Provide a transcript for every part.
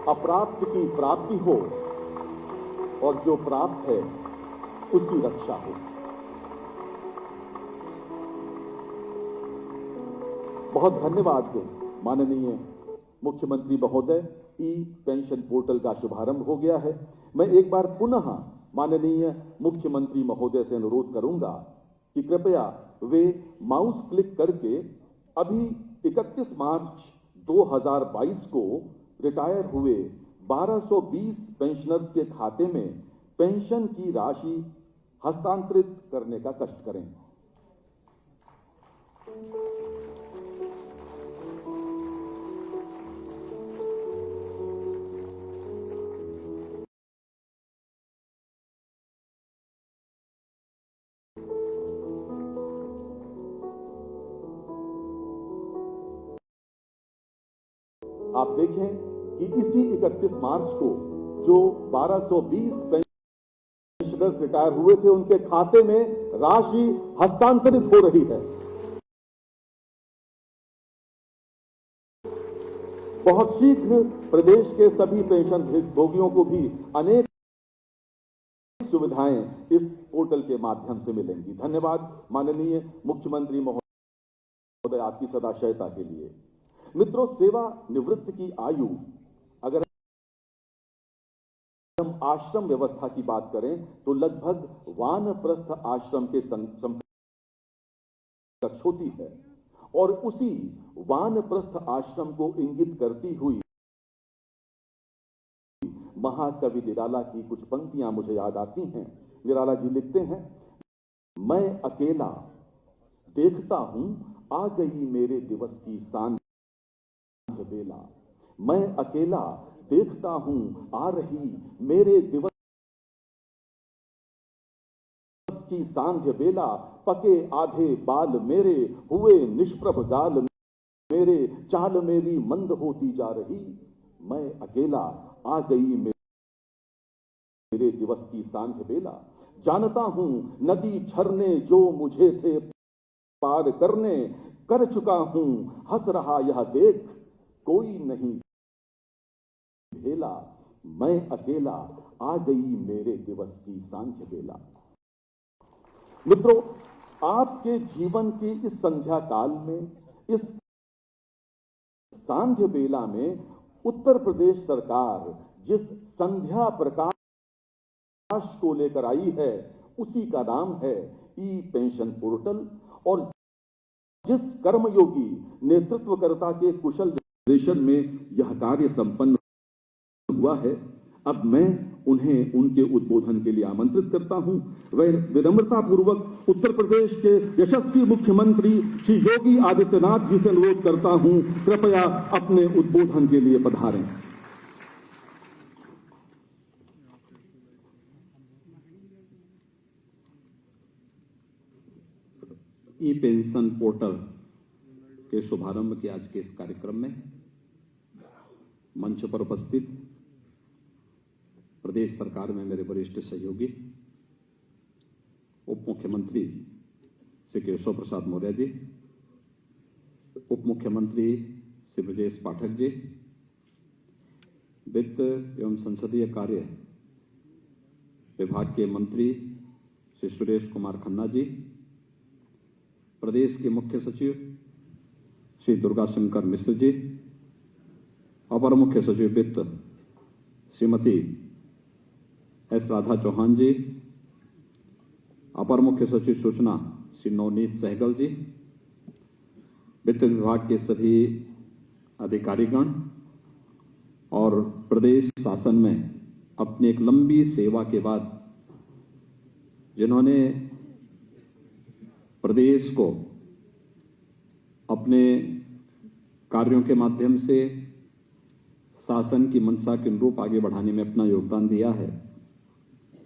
अप्राप्त की प्राप्ति हो और जो प्राप्त है उसकी रक्षा हो। बहुत धन्यवाद माननीय मुख्यमंत्री महोदय। ई पेंशन पोर्टल का शुभारंभ हो गया है। मैं एक बार पुनः माननीय मुख्यमंत्री महोदय से अनुरोध करूंगा कि कृपया वे माउस क्लिक करके अभी 31 मार्च 2022 को रिटायर हुए 1220 पेंशनर्स के खाते में पेंशन की राशि हस्तांतरित करने का कष्ट करें। आप देखें कि इसी 31 मार्च को जो 1220 पेंशनर्स रिटायर हुए थे उनके खाते में राशि हस्तांतरित हो रही है। बहुत शीघ्र प्रदेश के सभी पेंशन भोगियों को भी अनेक सुविधाएं इस पोर्टल के माध्यम से मिलेंगी। धन्यवाद माननीय मुख्यमंत्री महोदय आपकी सदाशयता के लिए। मित्रों, सेवा निवृत्त की आयु, अगर हम आश्रम व्यवस्था की बात करें तो लगभग वानप्रस्थ आश्रम के समकक्ष होती है और उसी वानप्रस्थ आश्रम को इंगित करती हुई महाकवि निराला की कुछ पंक्तियां मुझे याद आती हैं। निराला जी लिखते हैं, मैं अकेला देखता हूं आ गई मेरे दिवस की सांझ बेला। मैं अकेला देखता हूं आ रही मेरे दिवस की सांझ बेला। पके आधे बाल मेरे हुए निष्प्रभ गाल मेरे, चाल मेरी मंद होती जा रही। मैं अकेला आ गई मेरे दिवस की सांझ बेला। जानता हूं नदी छरने जो मुझे थे पार करने, कर चुका हूं हंस रहा यह देख कोई नहीं भेला। मैं अकेला आ गई मेरे दिवस की सांझ बेला। मित्रों, आपके जीवन के इस संध्या काल में, इस सांझ बेला में उत्तर प्रदेश सरकार जिस संध्या प्रकाश को लेकर आई है उसी का नाम है ई पेंशन पोर्टल। और जिस कर्मयोगी नेतृत्वकर्ता के कुशल निर्देशन में यह कार्य संपन्न हुआ है, अब मैं उन्हें उनके उद्बोधन के लिए आमंत्रित करता हूं। वह विनम्रता पूर्वक उत्तर प्रदेश के यशस्वी मुख्यमंत्री श्री योगी आदित्यनाथ जी से अनुरोध करता हूं, कृपया अपने उद्बोधन के लिए पधारें। ई पेंशन पोर्टल के शुभारंभ के आज के इस कार्यक्रम में मंच पर उपस्थित प्रदेश सरकार में मेरे वरिष्ठ सहयोगी उप मुख्यमंत्री श्री केशव प्रसाद मौर्य जी, उप मुख्यमंत्री श्री ब्रजेश पाठक जी, वित्त एवं संसदीय कार्य विभाग के मंत्री श्री सुरेश कुमार खन्ना जी, प्रदेश के मुख्य सचिव श्री दुर्गा शंकर मिश्र जी, अपर मुख्य सचिव वित्त श्रीमती एस राधा चौहान जी, अपर मुख्य सचिव सूचना श्री नवनीत सहगल जी, वित्त विभाग के सभी अधिकारीगण और प्रदेश शासन में अपनी एक लंबी सेवा के बाद जिन्होंने प्रदेश को अपने कार्यों के माध्यम से शासन की मंशा के अनुरूप आगे बढ़ाने में अपना योगदान दिया है,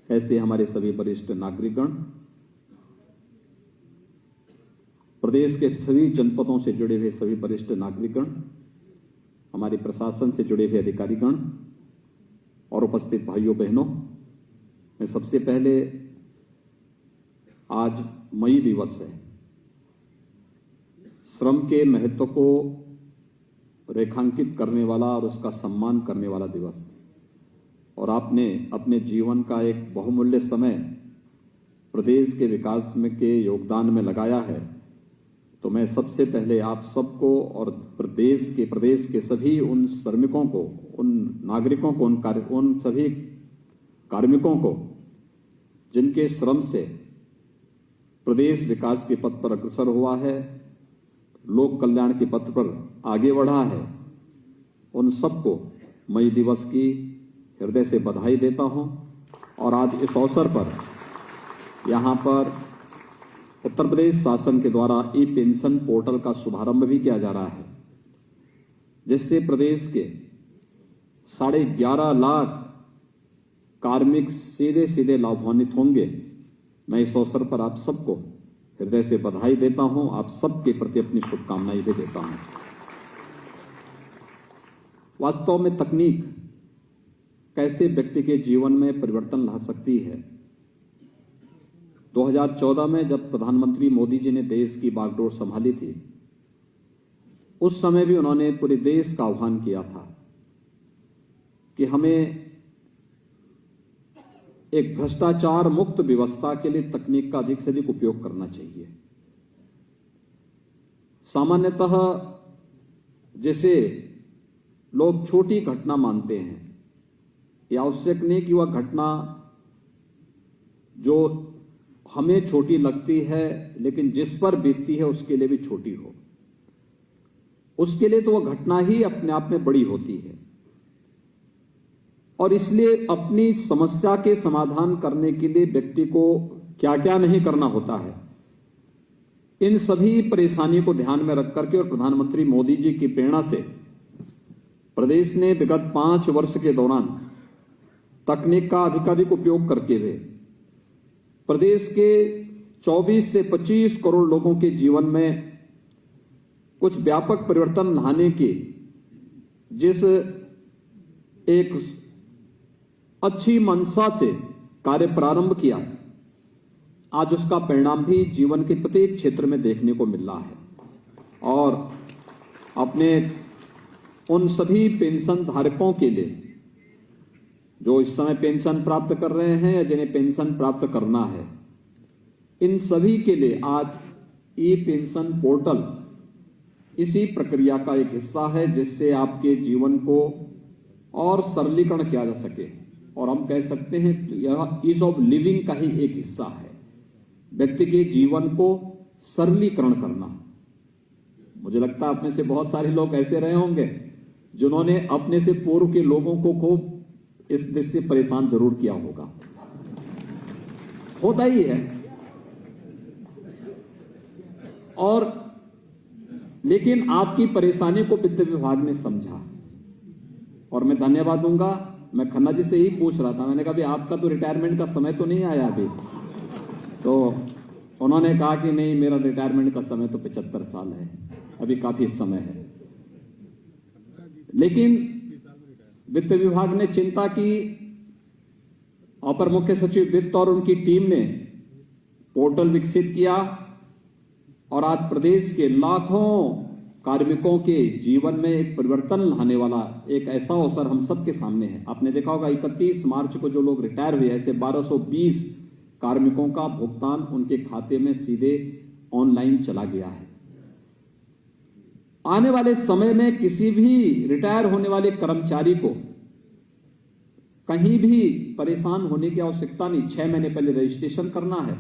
ऐसे हमारे सभी वरिष्ठ नागरिकगण, प्रदेश के सभी जनपदों से जुड़े हुए सभी वरिष्ठ नागरिकगण, हमारे प्रशासन से जुड़े हुए अधिकारीगण और उपस्थित भाइयों बहनों, मैं सबसे पहले आज मई दिवस है, श्रम के महत्व को रेखांकित करने वाला और उसका सम्मान करने वाला दिवस, और आपने अपने जीवन का एक बहुमूल्य समय प्रदेश के विकास में के योगदान में लगाया है, तो मैं सबसे पहले आप सबको और प्रदेश के सभी उन श्रमिकों को, उन नागरिकों को, उन सभी कार्मिकों को जिनके श्रम से प्रदेश विकास के पथ पर अग्रसर हुआ है, लोक कल्याण के पथ पर आगे बढ़ा है, उन सबको मई दिवस की हृदय से बधाई देता हूं। और आज इस अवसर पर यहां पर उत्तर प्रदेश शासन के द्वारा ई पेंशन पोर्टल का शुभारंभ भी किया जा रहा है, जिससे प्रदेश के 11.5 लाख कार्मिक सीधे सीधे लाभान्वित होंगे। मैं इस अवसर पर आप सबको हृदय से बधाई देता हूं, आप सबके प्रति अपनी शुभकामनाएं भी देता हूं। वास्तव में तकनीक कैसे व्यक्ति के जीवन में परिवर्तन ला सकती है। 2014 में जब प्रधानमंत्री मोदी जी ने देश की बागडोर संभाली थी, उस समय भी उन्होंने पूरे देश का आह्वान किया था कि हमें एक भ्रष्टाचार मुक्त व्यवस्था के लिए तकनीक का अधिक से अधिक उपयोग करना चाहिए। सामान्यतः जैसे लोग छोटी घटना मानते हैं, यह आवश्यक नहीं कि वह घटना जो हमें छोटी लगती है लेकिन जिस पर बीतती है उसके लिए भी छोटी हो, उसके लिए तो वह घटना ही अपने आप में बड़ी होती है। और इसलिए अपनी समस्या के समाधान करने के लिए व्यक्ति को क्या क्या नहीं करना होता है, इन सभी परेशानी को ध्यान में रख करके और प्रधानमंत्री मोदी जी की प्रेरणा से प्रदेश ने विगत 5 वर्ष के दौरान तकनीक का अधिकाधिक उपयोग करके हुए प्रदेश के 24 से 25 करोड़ लोगों के जीवन में कुछ व्यापक परिवर्तन लाने की जिस एक अच्छी मंशा से कार्य प्रारंभ किया, आज उसका परिणाम भी जीवन के प्रत्येक क्षेत्र में देखने को मिल रहा है। और अपने उन सभी पेंशन धारकों के लिए जो इस समय पेंशन प्राप्त कर रहे हैं या जिन्हें पेंशन प्राप्त करना है, इन सभी के लिए आज ई पेंशन पोर्टल इसी प्रक्रिया का एक हिस्सा है, जिससे आपके जीवन को और सरलीकरण किया जा सके। और हम कह सकते हैं यह ईज ऑफ लिविंग का ही एक हिस्सा है, व्यक्ति के जीवन को सरलीकरण करना। मुझे लगता है अपने से बहुत सारे लोग ऐसे रहे होंगे जिन्होंने अपने से पूर्व के लोगों को खूब इस देश से परेशान जरूर किया होगा, होता ही है। और लेकिन आपकी परेशानी को वित्त विभाग ने समझा, और मैं धन्यवाद दूंगा। मैं खन्ना जी से ही पूछ रहा था, मैंने कहा भी आपका तो रिटायरमेंट का समय तो नहीं आया अभी, तो उन्होंने कहा कि नहीं, मेरा रिटायरमेंट का समय तो 75 साल है, अभी काफी समय है। लेकिन वित्त विभाग ने चिंता की, अपर मुख्य सचिव वित्त और उनकी टीम ने पोर्टल विकसित किया, और आज प्रदेश के लाखों कार्मिकों के जीवन में एक परिवर्तन लाने वाला एक ऐसा अवसर हम सबके सामने है। आपने देखा होगा 31 मार्च को जो लोग रिटायर हुए, ऐसे 1220 कार्मिकों का भुगतान उनके खाते में सीधे ऑनलाइन चला गया है। आने वाले समय में किसी भी रिटायर होने वाले कर्मचारी को कहीं भी परेशान होने की आवश्यकता नहीं। 6 महीने पहले रजिस्ट्रेशन करना है,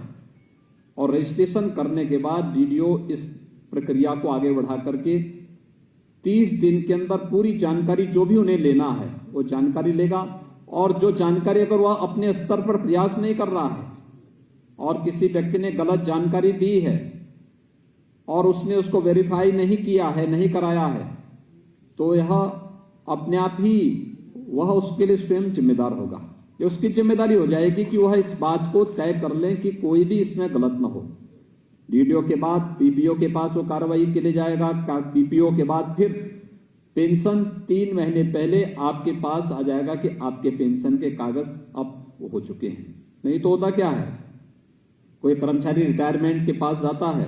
और रजिस्ट्रेशन करने के बाद डीडीओ इस प्रक्रिया को आगे बढ़ा करके 30 दिन के अंदर पूरी जानकारी जो भी उन्हें लेना है वो जानकारी लेगा। और जो जानकारी अगर वह अपने स्तर पर प्रयास नहीं कर रहा है और किसी व्यक्ति ने गलत जानकारी दी है और उसने उसको वेरीफाई नहीं किया है, नहीं कराया है, तो यह अपने आप ही वह उसके लिए स्वयं जिम्मेदार होगा। ये उसकी जिम्मेदारी हो जाएगी कि वह इस बात को तय कर लें कि कोई भी इसमें गलत न हो। डीडीओ के बाद पीपीओ के पास वो कार्रवाई के लिए जाएगा, पीपीओ के बाद फिर पेंशन 3 महीने पहले आपके पास आ जाएगा कि आपके पेंशन के कागज अब हो चुके हैं। नहीं तो होता क्या है, कोई कर्मचारी रिटायरमेंट के पास जाता है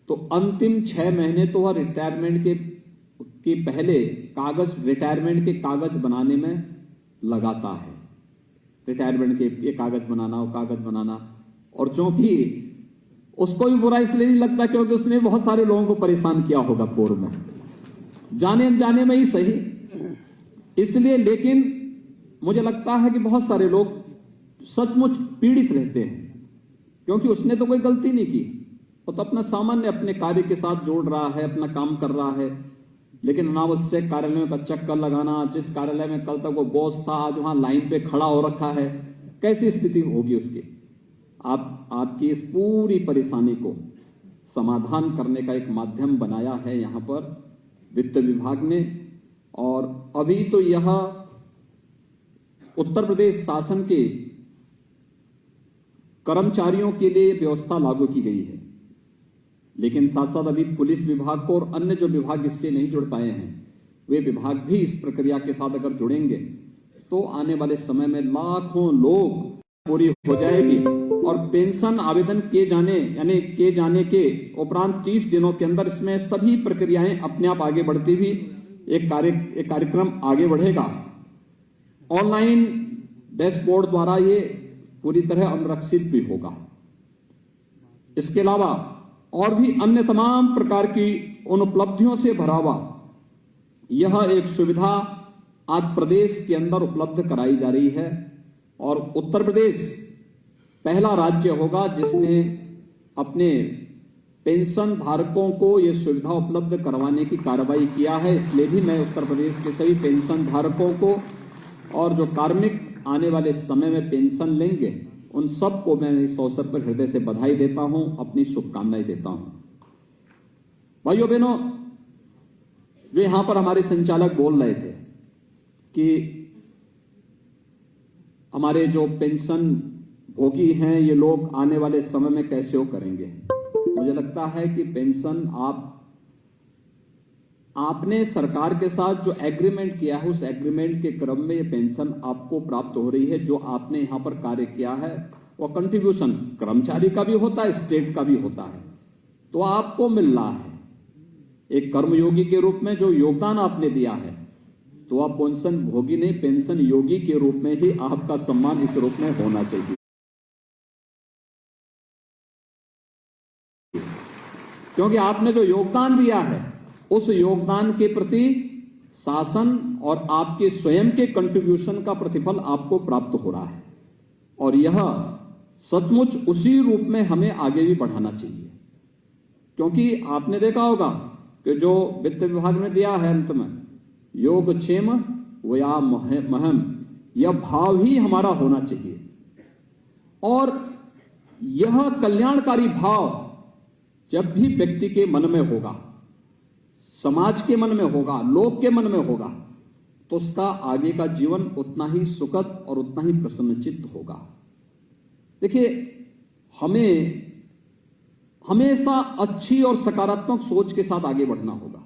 तो अंतिम 6 महीने तो वह रिटायरमेंट के कि पहले कागज रिटायरमेंट के कागज बनाने में लगाता है, रिटायरमेंट के ये कागज बनाना वो कागज बनाना, और क्योंकि उसको भी बुरा इसलिए नहीं लगता क्योंकि उसने बहुत सारे लोगों को परेशान किया होगा पूर्व में, जाने अनजाने में ही सही, इसलिए। लेकिन मुझे लगता है कि बहुत सारे लोग सचमुच पीड़ित रहते हैं क्योंकि उसने तो कोई गलती नहीं की, वो तो अपना सामान्य अपने कार्य के साथ जोड़ रहा है, अपना काम कर रहा है, लेकिन अनावश्यक कार्यालयों का चक्कर लगाना, जिस कार्यालय में कल तक वो बॉस था आज वहां लाइन पे खड़ा हो रखा है, कैसी स्थिति होगी उसकी। आपकी इस पूरी परेशानी को समाधान करने का एक माध्यम बनाया है यहां पर वित्त विभाग ने, और अभी तो यह उत्तर प्रदेश शासन के कर्मचारियों के लिए व्यवस्था लागू की गई है, लेकिन साथ साथ अभी पुलिस विभाग को और अन्य जो विभाग इससे नहीं जुड़ पाए हैं वे विभाग भी इस प्रक्रिया के साथ अगर जुड़ेंगे तो आने वाले समय में लाखों लोग पूरी हो जाएगी, और पेंशन आवेदन किए जाने के उपरांत 30 दिनों के अंदर इसमें सभी प्रक्रियाएं अपने आप आगे बढ़ती हुई एक कार्यक्रम आगे बढ़ेगा। ऑनलाइन डैशबोर्ड द्वारा ये पूरी तरह अनुरक्षित भी होगा। इसके अलावा और भी अन्य तमाम प्रकार की उन उपलब्धियों से भरा हुआ यह एक सुविधा आज प्रदेश के अंदर उपलब्ध कराई जा रही है, और उत्तर प्रदेश पहला राज्य होगा जिसने अपने पेंशन धारकों को यह सुविधा उपलब्ध करवाने की कार्रवाई किया है। इसलिए भी मैं उत्तर प्रदेश के सभी पेंशन धारकों को और जो कार्मिक आने वाले समय में पेंशन लेंगे उन सबको मैं इस अवसर पर हृदय से बधाई देता हूं, अपनी शुभकामनाएं देता हूं। भाइयों बहनों, जो यहां पर हमारे संचालक बोल रहे थे कि हमारे जो पेंशन भोगी हैं ये लोग आने वाले समय में कैसे वो करेंगे, मुझे लगता है कि पेंशन आपने सरकार के साथ जो एग्रीमेंट किया है उस एग्रीमेंट के क्रम में ये पेंशन आपको प्राप्त हो रही है। जो आपने यहां पर कार्य किया है वो कंट्रीब्यूशन कर्मचारी का भी होता है, स्टेट का भी होता है, तो आपको मिल रहा है एक कर्मयोगी के रूप में जो योगदान आपने दिया है, तो आप पेंशन भोगी नहीं पेंशन योगी के रूप में ही आपका सम्मान इस रूप में होना चाहिए, क्योंकि आपने जो योगदान दिया है उस योगदान के प्रति शासन और आपके स्वयं के कंट्रीब्यूशन का प्रतिफल आपको प्राप्त हो रहा है, और यह सचमुच उसी रूप में हमें आगे भी बढ़ाना चाहिए। क्योंकि आपने देखा होगा कि जो वित्त विभाग ने दिया है अंत में योगक्षेम वया महम, यह भाव ही हमारा होना चाहिए, और यह कल्याणकारी भाव जब भी व्यक्ति के मन में होगा, समाज के मन में होगा, लोक के मन में होगा, तो उसका आगे का जीवन उतना ही सुखद और उतना ही प्रसन्नचित्त होगा। देखिए, हमें हमेशा अच्छी और सकारात्मक सोच के साथ आगे बढ़ना होगा।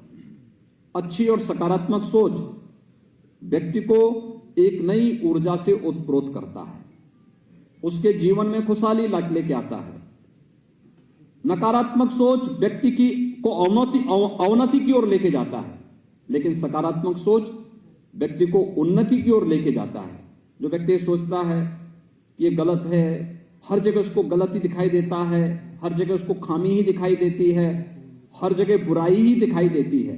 अच्छी और सकारात्मक सोच व्यक्ति को एक नई ऊर्जा से उत्प्रोत करता है, उसके जीवन में खुशहाली लेके आता है। नकारात्मक सोच व्यक्ति को अवनति की ओर लेके जाता है, लेकिन सकारात्मक सोच व्यक्ति को उन्नति की ओर लेके जाता है। जो व्यक्ति सोचता है कि ये गलत है, हर जगह उसको गलती दिखाई देता है, हर जगह उसको खामी ही दिखाई देती है, हर जगह बुराई ही दिखाई देती है,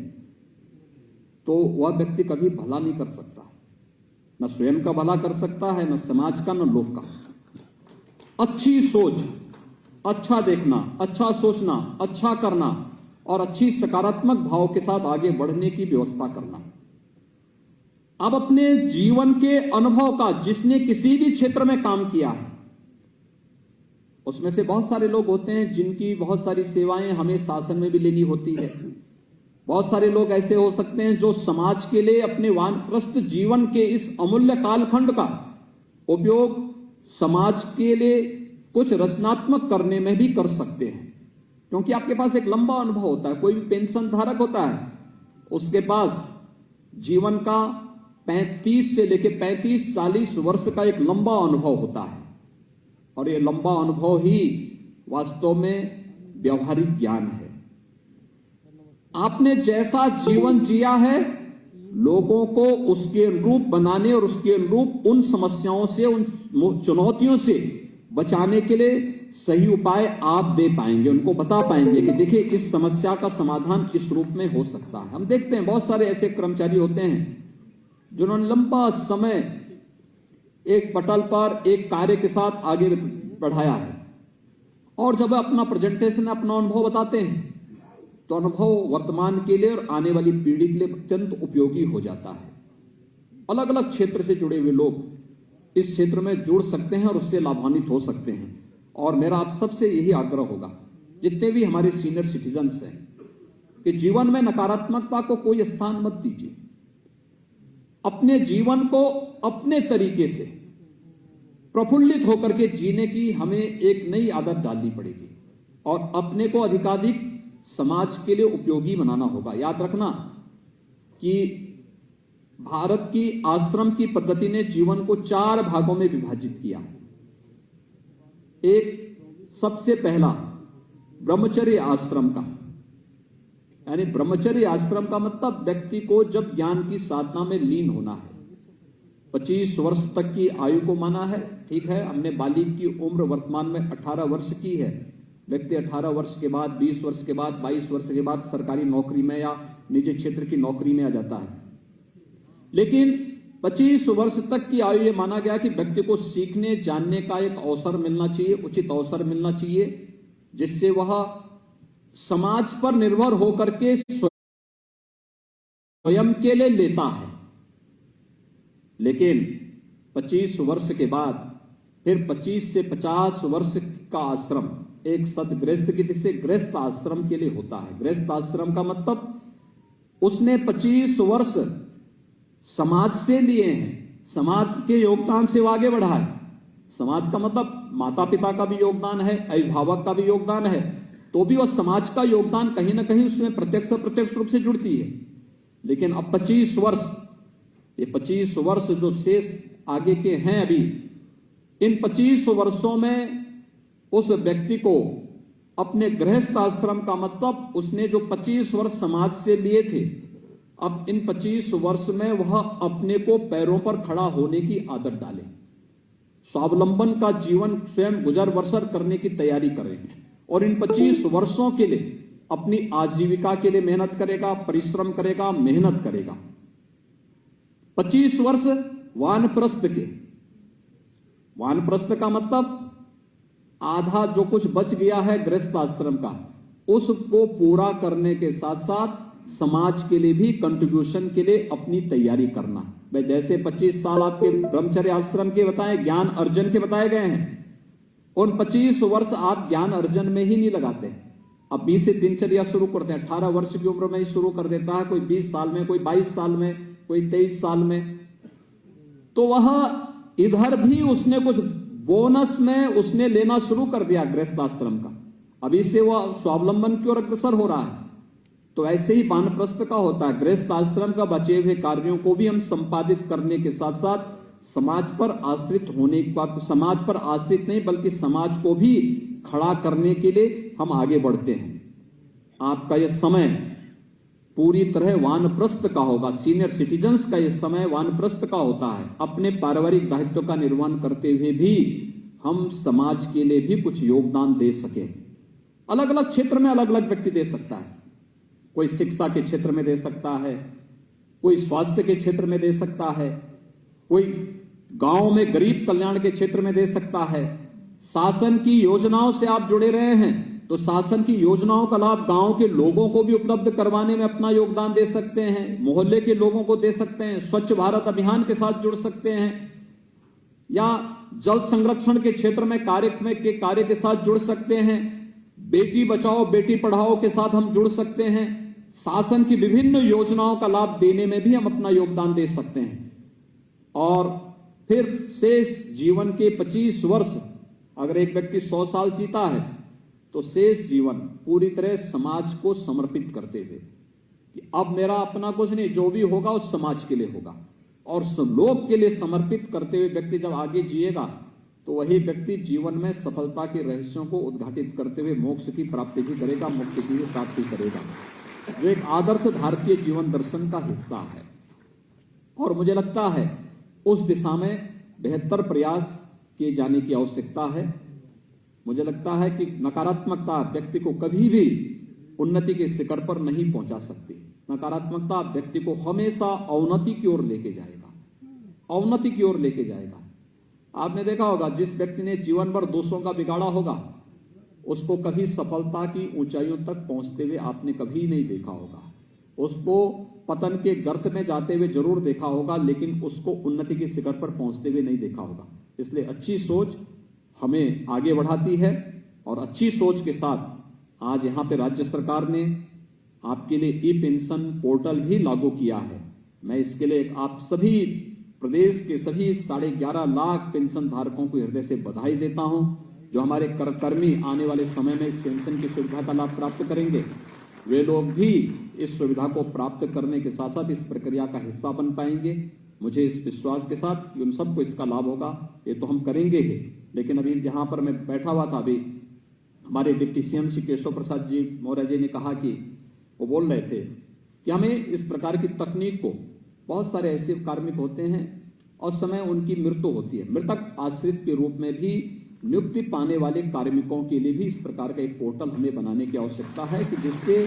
तो वह व्यक्ति कभी भला नहीं कर सकता, न स्वयं का भला कर सकता है, न समाज का, न लोक का। अच्छी सोच, अच्छा देखना, अच्छा सोचना, अच्छा करना और अच्छी सकारात्मक भाव के साथ आगे बढ़ने की व्यवस्था करना। अब अपने जीवन के अनुभव का जिसने किसी भी क्षेत्र में काम किया है, उसमें से बहुत सारे लोग होते हैं जिनकी बहुत सारी सेवाएं हमें शासन में भी लेनी होती है। बहुत सारे लोग ऐसे हो सकते हैं जो समाज के लिए अपने वानप्रस्थ जीवन के इस अमूल्य कालखंड का उपयोग समाज के लिए कुछ रचनात्मक करने में भी कर सकते हैं, क्योंकि आपके पास एक लंबा अनुभव होता है। कोई भी पेंशन धारक होता है, उसके पास जीवन का 35 से लेकर 35-40 वर्ष का एक लंबा अनुभव होता है, और ये लंबा अनुभव ही वास्तव में व्यवहारिक ज्ञान है। आपने जैसा जीवन जिया है, लोगों को उसके अनुरूप बनाने और उसके अनुरूप उन समस्याओं से, उन चुनौतियों से बचाने के लिए सही उपाय आप दे पाएंगे, उनको बता पाएंगे कि देखिए इस समस्या का समाधान इस रूप में हो सकता है। हम देखते हैं बहुत सारे ऐसे कर्मचारी होते हैं जिन्होंने लंबा समय एक पटल पर एक कार्य के साथ आगे बढ़ाया है, और जब अपना प्रेजेंटेशन, अपना अनुभव बताते हैं तो अनुभव वर्तमान के लिए और आने वाली पीढ़ी के लिए अत्यंत उपयोगी हो जाता है। अलग अलग क्षेत्र से जुड़े हुए लोग इस क्षेत्र में जुड़ सकते हैं और उससे लाभान्वित हो सकते हैं। और मेरा आप सबसे यही आग्रह होगा, जितने भी हमारे सीनियर सिटीजन्स हैं, कि जीवन में नकारात्मकता को कोई स्थान मत दीजिए। अपने जीवन को अपने तरीके से प्रफुल्लित होकर के जीने की हमें एक नई आदत डालनी पड़ेगी और अपने को अधिकाधिक समाज के लिए उपयोगी बनाना होगा। याद रखना कि भारत की आश्रम की पद्धति ने जीवन को 4 भागों में विभाजित किया है। एक सबसे पहला ब्रह्मचर्य आश्रम का, यानी ब्रह्मचर्य आश्रम का मतलब व्यक्ति को जब ज्ञान की साधना में लीन होना है। 25 वर्ष तक की आयु को माना है, ठीक है। हमने बालिग की उम्र वर्तमान में 18 वर्ष की है। व्यक्ति 18 वर्ष के बाद, 20 वर्ष के बाद, 22 वर्ष के बाद सरकारी नौकरी में या निजी क्षेत्र की नौकरी में आ जाता है। लेकिन 25 वर्ष तक की आयु ये माना गया कि व्यक्ति को सीखने जानने का एक अवसर मिलना चाहिए, उचित अवसर मिलना चाहिए, जिससे वह समाज पर निर्भर होकर के स्वयं के लिए लेता है। लेकिन 25 वर्ष के बाद फिर 25 से 50 वर्ष का आश्रम एक सदगृहस्थ की दृष्टि से गृहस्थ आश्रम के लिए होता है। गृहस्थ आश्रम का मतलब उसने 25 वर्ष समाज से लिए हैं, समाज के योगदान से वो आगे बढ़ा है। समाज का मतलब माता पिता का भी योगदान है, अभिभावक का भी योगदान है, तो भी वह समाज का योगदान कहीं ना कहीं उसमें प्रत्यक्ष अप्रत्यक्ष रूप से जुड़ती है। लेकिन अब 25 वर्ष, ये 25 वर्ष जो शेष आगे के हैं अभी, इन 25 वर्षों में उस व्यक्ति को अपने गृहस्थ आश्रम का मतलब उसने जो 25 वर्ष समाज से लिए थे, अब इन 25 वर्ष में वह अपने को पैरों पर खड़ा होने की आदत डाले, स्वावलंबन का जीवन स्वयं गुजर बसर करने की तैयारी करें और इन 25 वर्षों के लिए अपनी आजीविका के लिए मेहनत करेगा, परिश्रम करेगा, मेहनत करेगा। 25 वर्ष वानप्रस्थ के, वानप्रस्थ का मतलब आधा जो कुछ बच गया है गृहस्थ आश्रम का, उसको पूरा करने के साथ साथ समाज के लिए भी कंट्रीब्यूशन के लिए अपनी तैयारी करना। भाई जैसे 25 साल आपके ब्रह्मचर्य आश्रम के बताए, ज्ञान अर्जन के बताए गए हैं, उन 25 वर्ष आप ज्ञान अर्जन में ही नहीं लगाते। अब 20 से दिनचर्या शुरू करते हैं, 18 वर्ष की उम्र में ही शुरू कर देता है, कोई 20 साल में, कोई 22 साल में, कोई 23 साल में, तो वह इधर भी उसने कुछ बोनस में उसने लेना शुरू कर दिया गृहस्थ आश्रम का। अभी से वह स्वावलंबन की ओर अग्रसर हो रहा है। तो ऐसे ही वानप्रस्थ का होता है, गृहस्थ आश्रम का बचे हुए कार्यों को भी हम संपादित करने के साथ साथ समाज पर आश्रित होने का, समाज पर आश्रित नहीं बल्कि समाज को भी खड़ा करने के लिए हम आगे बढ़ते हैं। आपका यह समय पूरी तरह वानप्रस्थ का होगा, सीनियर सिटीजन्स का यह समय वानप्रस्थ का होता है। अपने पारिवारिक दायित्व का निर्वहन करते हुए भी हम समाज के लिए भी कुछ योगदान दे सके। अलग अलग क्षेत्र में अलग अलग व्यक्ति दे सकता है, कोई शिक्षा के क्षेत्र में दे सकता है, कोई स्वास्थ्य के क्षेत्र में दे सकता है, कोई गांव में गरीब कल्याण के क्षेत्र में दे सकता है। शासन की योजनाओं से आप जुड़े रहे हैं तो शासन की योजनाओं का लाभ गांव के लोगों को भी उपलब्ध करवाने में अपना योगदान दे सकते हैं, मोहल्ले के लोगों को दे सकते हैं, स्वच्छ भारत अभियान के साथ जुड़ सकते हैं, या जल संरक्षण के क्षेत्र में कार्य के साथ जुड़ सकते हैं, बेटी बचाओ बेटी पढ़ाओ के साथ हम जुड़ सकते हैं। शासन की विभिन्न योजनाओं का लाभ देने में भी हम अपना योगदान दे सकते हैं। और फिर शेष जीवन के 25 वर्ष, अगर एक व्यक्ति 100 साल जीता है तो शेष जीवन पूरी तरह समाज को समर्पित करते हुए कि अब मेरा अपना कुछ नहीं, जो भी होगा उस समाज के लिए होगा, और लोक के लिए समर्पित करते हुए व्यक्ति जब आगे जिएगा तो वही व्यक्ति जीवन में सफलता के रहस्यों को उद्घाटित करते हुए मोक्ष की प्राप्ति भी करेगा, मुक्ति की भी प्राप्ति करेगा। जो एक आदर्श भारतीय जीवन दर्शन का हिस्सा है। और मुझे लगता है उस दिशा में बेहतर प्रयास किए जाने की आवश्यकता है। मुझे लगता है कि नकारात्मकता व्यक्ति को कभी भी उन्नति के शिखर पर नहीं पहुंचा सकती। नकारात्मकता व्यक्ति को हमेशा अवनति की ओर लेके जाएगा, अवनति की ओर लेके जाएगा। आपने देखा होगा, जिस व्यक्ति ने जीवन भर दूसरों का बिगाड़ा होगा, उसको कभी सफलता की ऊंचाइयों तक पहुंचते हुए आपने कभी नहीं देखा होगा। उसको पतन के गर्त में जाते हुए जरूर देखा होगा, लेकिन उसको उन्नति के शिखर पर पहुंचते हुए नहीं देखा होगा। इसलिए अच्छी सोच हमें आगे बढ़ाती है, और अच्छी सोच के साथ आज यहां पे राज्य सरकार ने आपके लिए ई पेंशन पोर्टल भी लागू किया है। मैं इसके लिए आप सभी प्रदेश के सभी 11.5 लाख पेंशन धारकों को हृदय से बधाई देता हूं। जो हमारे कर्मी आने वाले समय में इस पेंशन की सुविधा का लाभ प्राप्त करेंगे, वे लोग भी इस सुविधा को प्राप्त करने के साथ साथ इस प्रक्रिया का हिस्सा बन पाएंगे। मुझे इस विश्वास के साथ कि उन सबको इसका लाभ होगा, ये तो हम करेंगे ही। लेकिन अभी जहां पर मैं बैठा हुआ था, अभी हमारे डिप्टी सीएम श्री केशव प्रसाद जी मौर्य जी ने कहा कि वो बोल रहे थे कि हमें इस प्रकार की तकनीक को, बहुत सारे ऐसे कार्मिक होते हैं और समय उनकी मृत्यु होती है, मृतक आश्रित के रूप में भी नियुक्ति पाने वाले कार्मिकों के लिए भी इस प्रकार का एक पोर्टल हमें बनाने की आवश्यकता है कि जिससे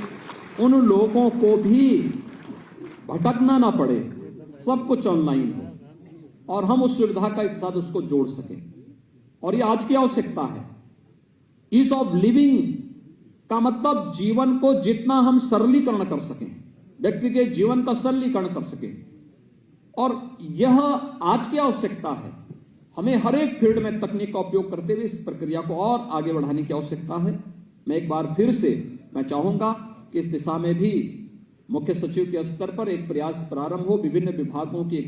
उन लोगों को भी भटकना ना पड़े, सब कुछ ऑनलाइन हो और हम उस सुविधा का एक साथ उसको जोड़ सकें। और ये आज की आवश्यकता है। ईज ऑफ लिविंग का मतलब जीवन को जितना हम सरलीकरण कर सकें, व्यक्ति के जीवन का सरलीकरण कर सकें, और यह आज की आवश्यकता है। हमें हर एक फील्ड में तकनीक का उपयोग करते हुए इस प्रक्रिया को और आगे बढ़ाने की आवश्यकता है। मैं एक बार फिर से मैं चाहूंगा कि इस दिशा में भी मुख्य सचिव के स्तर पर एक प्रयास प्रारंभ हो, विभिन्न विभागों की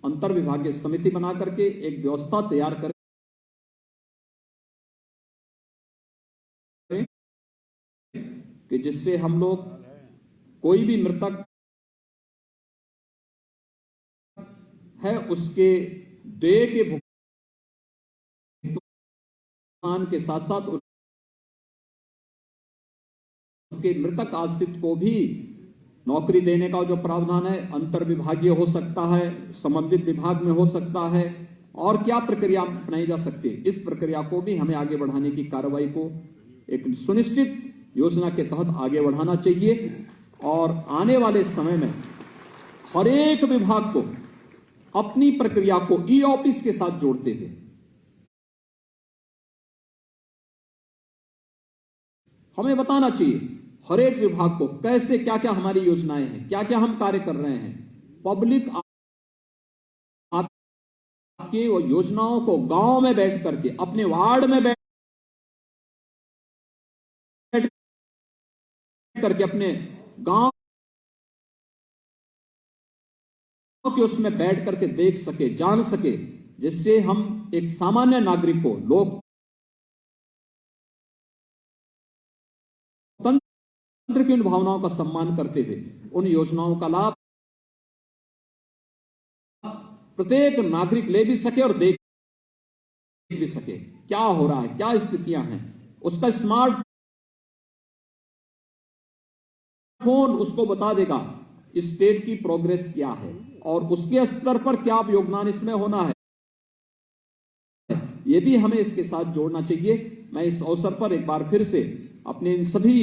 अंतर विभागीय समिति बना करके एक व्यवस्था तैयार करें कि जिससे हम लोग कोई भी मृतक है उसके देय के भुगतान के साथ साथ उसके मृतक आश्रित को भी नौकरी देने का जो प्रावधान है, अंतर विभागीय हो सकता है, संबंधित विभाग में हो सकता है, और क्या प्रक्रिया अपनाई जा सकती है, इस प्रक्रिया को भी हमें आगे बढ़ाने की कार्रवाई को एक सुनिश्चित योजना के तहत आगे बढ़ाना चाहिए। और आने वाले समय में हर एक विभाग को अपनी प्रक्रिया को ई ऑफिस के साथ जोड़ते हुए हमें बताना चाहिए हर एक विभाग को कैसे क्या क्या हमारी योजनाएं हैं, क्या क्या हम कार्य कर रहे हैं। पब्लिक आपकी वो योजनाओं को गांव में बैठ करके, अपने वार्ड में बैठ करके, अपने गांव कि उसमें बैठ करके देख सके, जान सके, जिससे हम एक सामान्य नागरिक को लोकतंत्र की उन भावनाओं का सम्मान करते हुए उन योजनाओं का लाभ प्रत्येक नागरिक ले भी सके और देख भी सके क्या हो रहा है, क्या स्थितियां हैं। उसका स्मार्ट फोन उसको बता देगा स्टेट की प्रोग्रेस क्या है और उसके स्तर पर क्या योगदान इसमें होना है, यह भी हमें इसके साथ जोड़ना चाहिए। मैं इस अवसर पर एक बार फिर से अपने इन सभी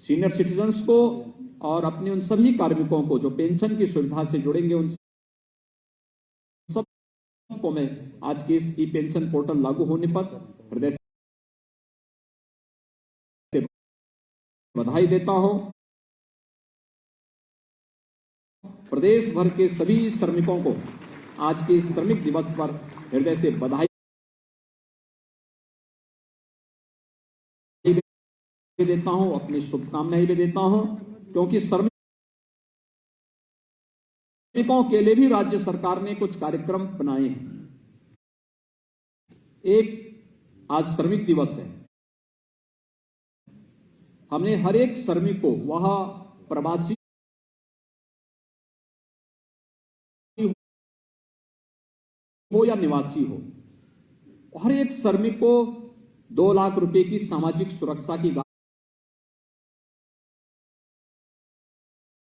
सीनियर सिटीजन्स को और अपने उन सभी कार्मिकों को जो पेंशन की सुविधा से जुड़ेंगे, उन सबको मैं आज के इस ई पेंशन पोर्टल लागू होने पर हृदय से बधाई देता हूं। प्रदेश भर के सभी श्रमिकों को आज के इस श्रमिक दिवस पर हृदय से बधाई देता हूं, अपनी शुभकामनाएं भी देता हूं, क्योंकि श्रमिकों के लिए भी राज्य सरकार ने कुछ कार्यक्रम बनाए हैं। एक आज श्रमिक दिवस है, हमने हर एक श्रमिक को, वह प्रवासी हो या निवासी हो, हर एक श्रमिक को 2 लाख रुपए की सामाजिक सुरक्षा की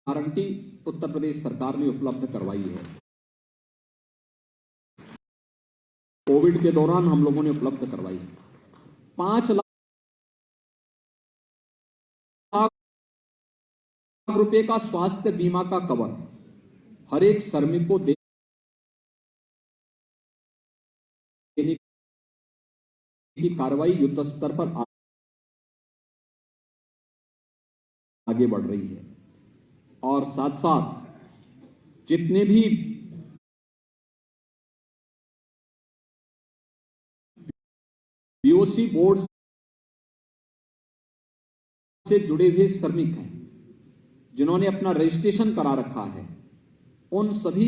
गारंटी उत्तर प्रदेश सरकार ने उपलब्ध करवाई है। कोविड के दौरान हम लोगों ने उपलब्ध करवाई। 5 लाख रुपए का स्वास्थ्य बीमा का कवर हर एक श्रमिक को देने की कार्रवाई युद्ध स्तर पर आगे बढ़ रही है। और साथ साथ जितने भी बीओसी बोर्ड से जुड़े हुए श्रमिक हैं, जिन्होंने अपना रजिस्ट्रेशन करा रखा है, उन सभी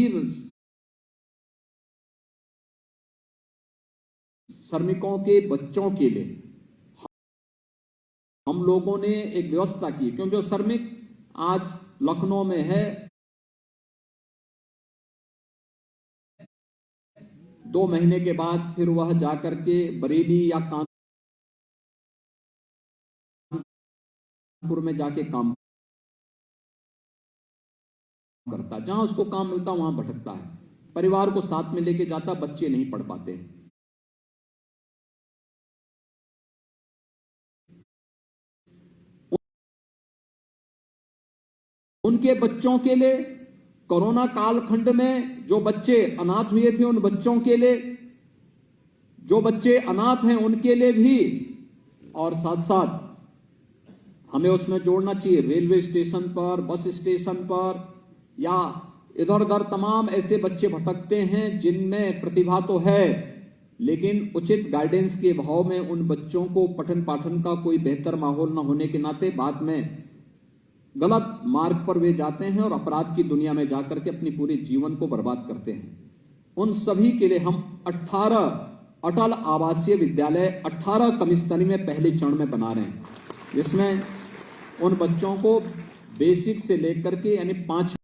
श्रमिकों के बच्चों के लिए हम लोगों ने एक व्यवस्था की, क्योंकि जो श्रमिक आज लखनऊ में है, 2 महीने के बाद फिर वह जाकर के बरेली या कानपुर में जाके काम करता, जहां उसको काम मिलता वहां भटकता है, परिवार को साथ में लेके जाता, बच्चे नहीं पढ़ पाते। उनके बच्चों के लिए कोरोना कालखंड में जो बच्चे अनाथ हुए थे, उन बच्चों के लिए, जो बच्चे अनाथ हैं उनके लिए भी, और साथ साथ हमें उसमें जोड़ना चाहिए रेलवे स्टेशन पर, बस स्टेशन पर या इधर उधर तमाम ऐसे बच्चे भटकते हैं जिनमें प्रतिभा तो है, लेकिन उचित गाइडेंस के अभाव में उन बच्चों को पठन पाठन का कोई बेहतर माहौल न होने के नाते बाद में गलत मार्ग पर वे जाते हैं और अपराध की दुनिया में जाकर के अपनी पूरे जीवन को बर्बाद करते हैं। उन सभी के लिए हम 18 अटल आवासीय विद्यालय 18 कमिश्नरी में पहले चरण में बना रहे हैं, जिसमें उन बच्चों को बेसिक से लेकर के यानी 5